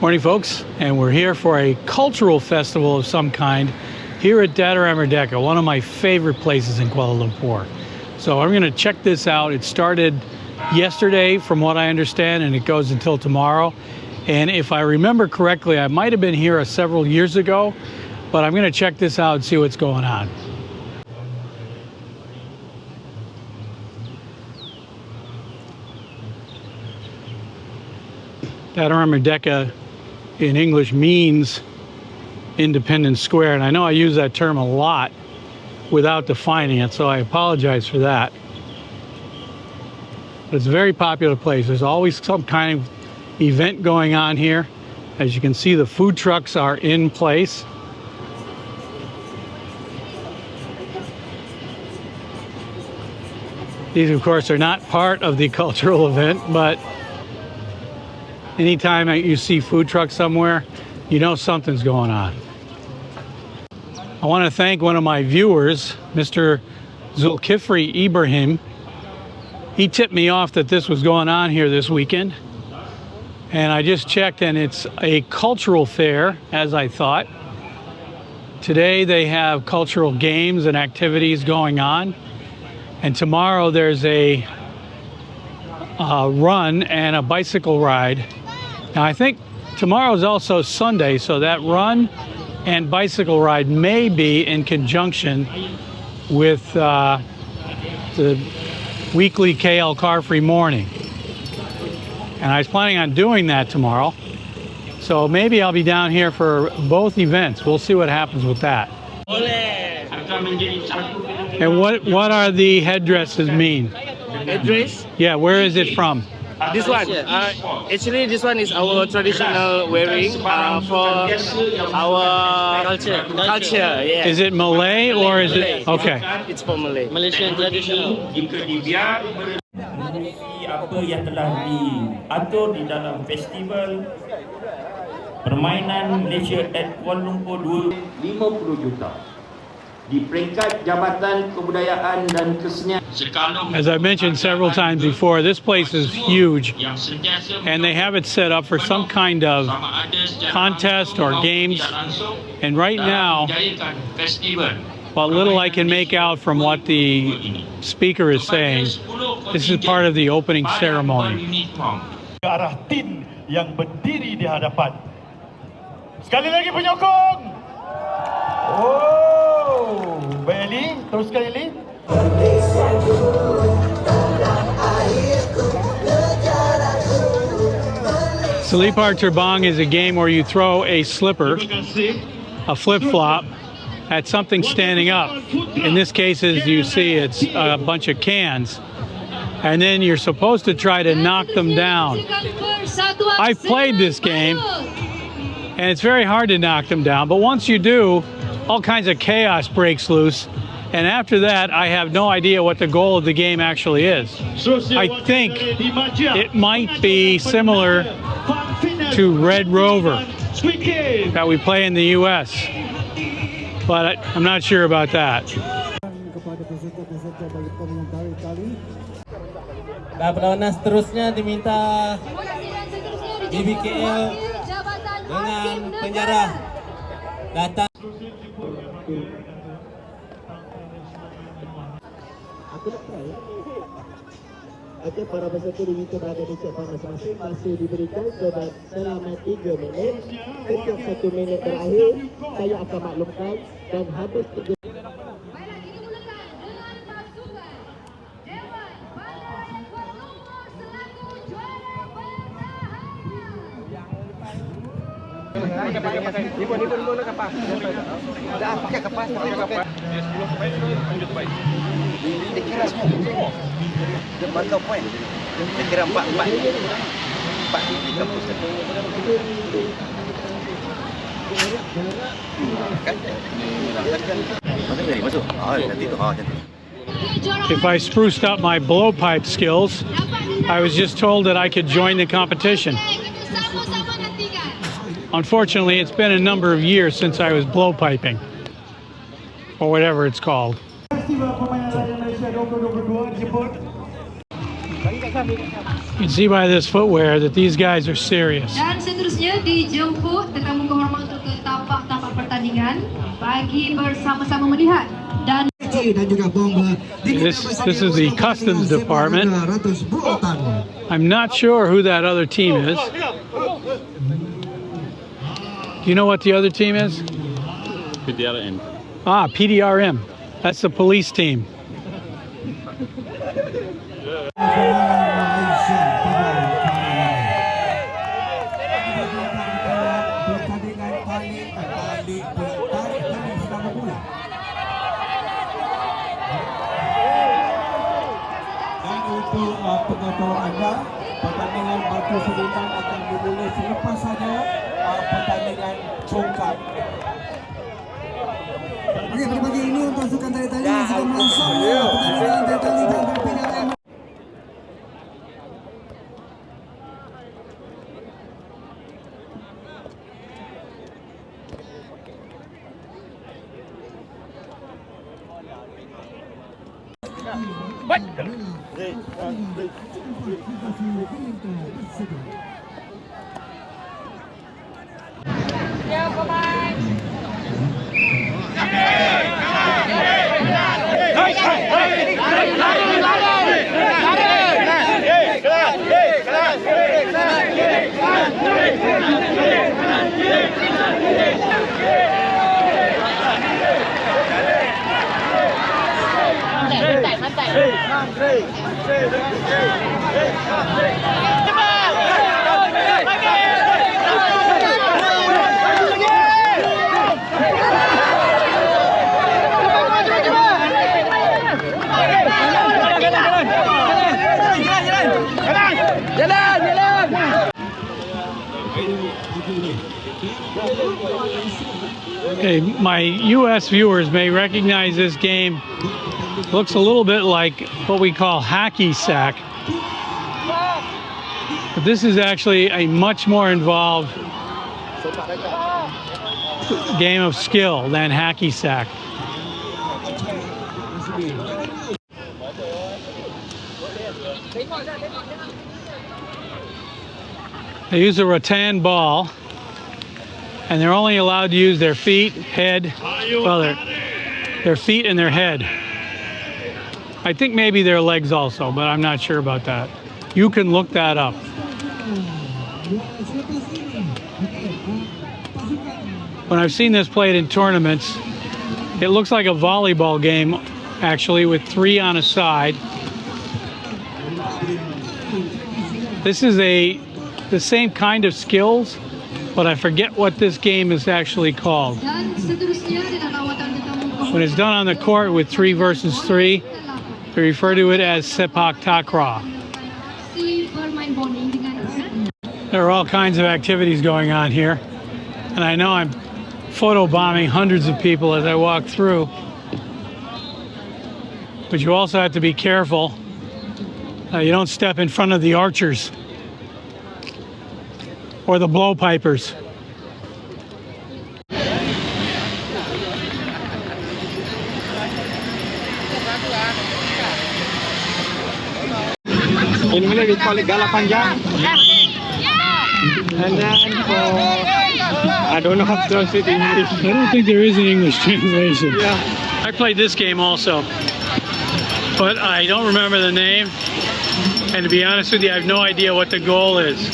Morning, folks, and we're here for a cultural festival of some kind here at Dataran Merdeka, one of my favorite places in Kuala Lumpur. So I'm going to check this out. It started yesterday, from what I understand, and it goes until tomorrow. And if I remember correctly, I might have been here several years ago, but I'm going to check this out and see what's going on. Dataran Merdeka in English means Independence Square, and I know I use that term a lot without defining it, so I apologize for that. But it's a very popular place. There's always some kind of event going on here. As you can see, the food trucks are in place. These, of course, are not part of the cultural event, but anytime you see food trucks somewhere, you know something's going on. I want to thank one of my viewers, Mr. Zulkifli Ibrahim. He tipped me off that this was going on here this weekend. And I just checked, and it's a cultural fair, as I thought. Today they have cultural games and activities going on. And tomorrow there's a run and a bicycle ride. Now I think tomorrow is also Sunday, so that run and bicycle ride may be in conjunction with the weekly KL car-free morning. And I was planning on doing that tomorrow, so maybe I'll be down here for both events. We'll see what happens with that. And what are the headdresses mean? Headdress? Yeah, where is it from? This one, actually this one is our traditional wearing for our culture. Yeah. Is it Malay or is it? Okay. It's for Malay. Malaysian traditional. Apa yang telah diatur di dalam festival Permainan Malaysia at Kuala Lumpur 50 juta. Di peringkat Jabatan Kebudayaan dan Kesenian. As I mentioned several times before, this place is huge, and they have it set up for some kind of contest or games. And right now, what little I can make out from what the speaker is saying, this is part of the opening ceremony. Ke arah tin yang berdiri di hadapan. Sekali lagi penyokong. Oh, Baili, teruskan Eli. Selipar Terbang is a game where you throw a slipper, a flip-flop, at something standing up. In this case, as you see, it's a bunch of cans. And then you're supposed to try to knock them down. I've played this game, and it's very hard to knock them down. But once you do, all kinds of chaos breaks loose. And after that, I have no idea what the goal of the game actually is. I think it might be similar to Red Rover that we play in the US. But I'm not sure about that. Perlawanan seterusnya diminta BBKL dengan penjara datang. Okey, para peserta diminta berada di tempat masing-masing. Masih diberikan selama 3 minit. Setiap 1 minit terakhir, saya akan maklumkan dan habis 3 minit. If I spruced up my blowpipe skills, I was just told that I could join the competition. Unfortunately, it's been a number of years since I was blowpiping, or whatever it's called. Festival Permainan Malaysia 2022 dijemput You can see by this footwear that these guys are serious. Dan seterusnya dijemput tetamu kehormatan untuk ke tapak-tapak pertandingan bagi bersama-sama melihat dan This is the customs department. I'm not sure who that other team is. Do you know what the other team is? PDRM. Ah, PDRM. That's the police team. Untuk pengetahuan anda, pertandingan batu seditan akan dimulai selepas saja pertandingan congkak. Okey, pada pagi ini untuk sukan tali-tali sudah melangsung pertandingan tali-tali dan perpindahan. Okay, my US viewers may recognize this game. Looks a little bit like what we call hacky sack. But this is actually a much more involved game of skill than hacky sack. They use a rattan ball, and they're only allowed to use their feet, head, well, their feet and their head. I think maybe their legs also, but I'm not sure about that. You can look that up. When I've seen this played in tournaments, it looks like a volleyball game, actually, with 3 on a side. This is the same kind of skills, but I forget what this game is actually called. When it's done on the court with 3 versus 3, they refer to it as sepak takraw. There are all kinds of activities going on here, and I know I'm photobombing hundreds of people as I walk through, but you also have to be careful. You don't step in front of the archers or the blowpipers. In Malay we call it gala panjang. And then I don't know how to translate in English. I don't think there is an English translation. Yeah. I played this game also, but I don't remember the name. And to be honest with you, I have no idea what the goal is.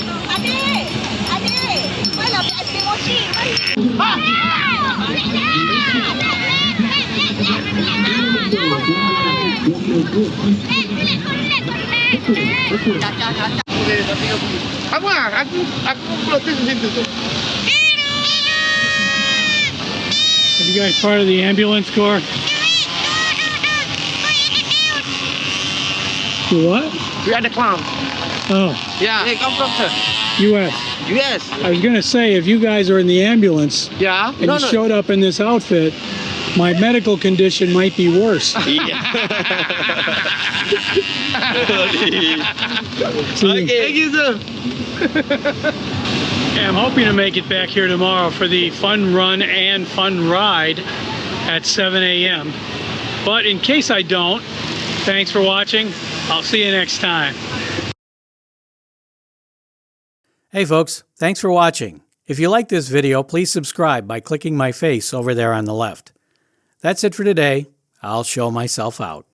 Are you guys part of the ambulance corps? You what? We are the clown. Oh, Yeah. Hey, come from sir. U.S. US. I was gonna say, if you guys are in the ambulance Yeah. and you showed up in this outfit, my medical condition might be worse. Yeah. See, Thank you, sir. I'm hoping to make it back here tomorrow for the fun run and fun ride at 7 a.m. But in case I don't, thanks for watching. I'll see you next time. Hey folks, thanks for watching. If you like this video, please subscribe by clicking my face over there on the left. That's it for today. I'll show myself out.